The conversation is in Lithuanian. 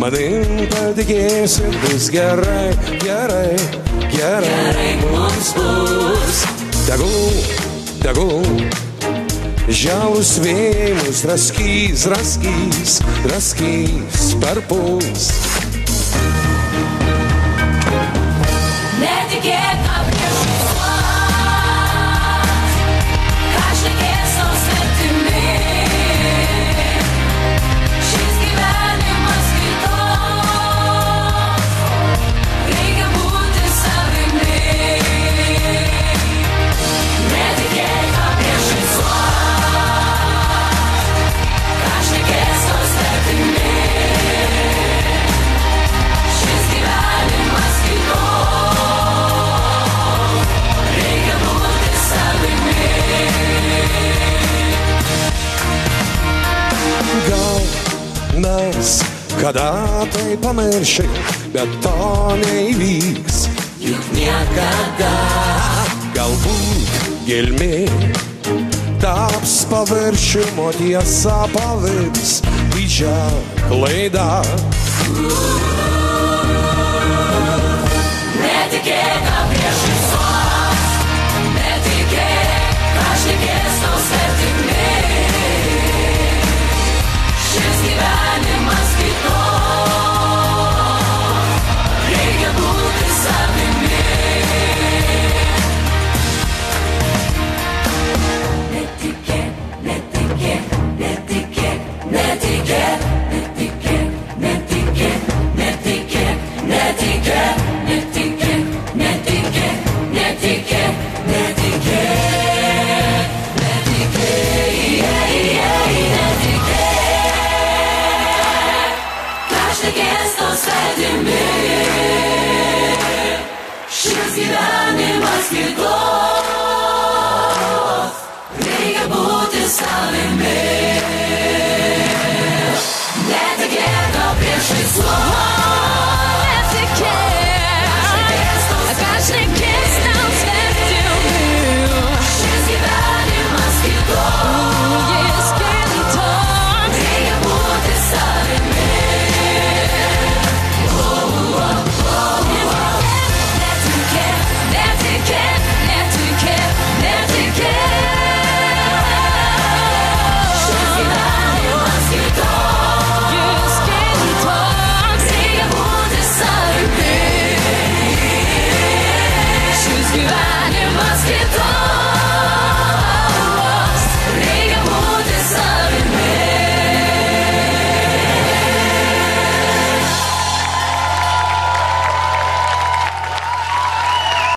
Manim patikėsi, bus gerai, gerai, gerai mums bus. Tegul žalūs vėjai mus draskys perpus. Netikėk apriešus tuos, ką šnekės savo svetimi. Šis gyvenimas kitoks, reikia būti savimi. Netikėk apriešus tuos, ką šnekės savo svetimi. Šis gyvenimas kitoks, reikia būti savimi. Gal mes kada tai pamiršim, bet to neįvyks. Juk niekada Galbūt gelmė taps paviršium, o tiesa pavirs didžią klaidą. netikėk apriešus tuos, netikėk, ką šnekės tau svetimi. Šis gyvenimas kitoks, reikia būti savimi. Netikėk, netikėk, netikėk, netikėk, netikėk, netikėk, netikėk, netikėk, netikėk, netikėk, netikėk, netikėk, netikėk, ką šnekės tau svetimi. Šis gyvenimas kitoks, reikia būti savimi.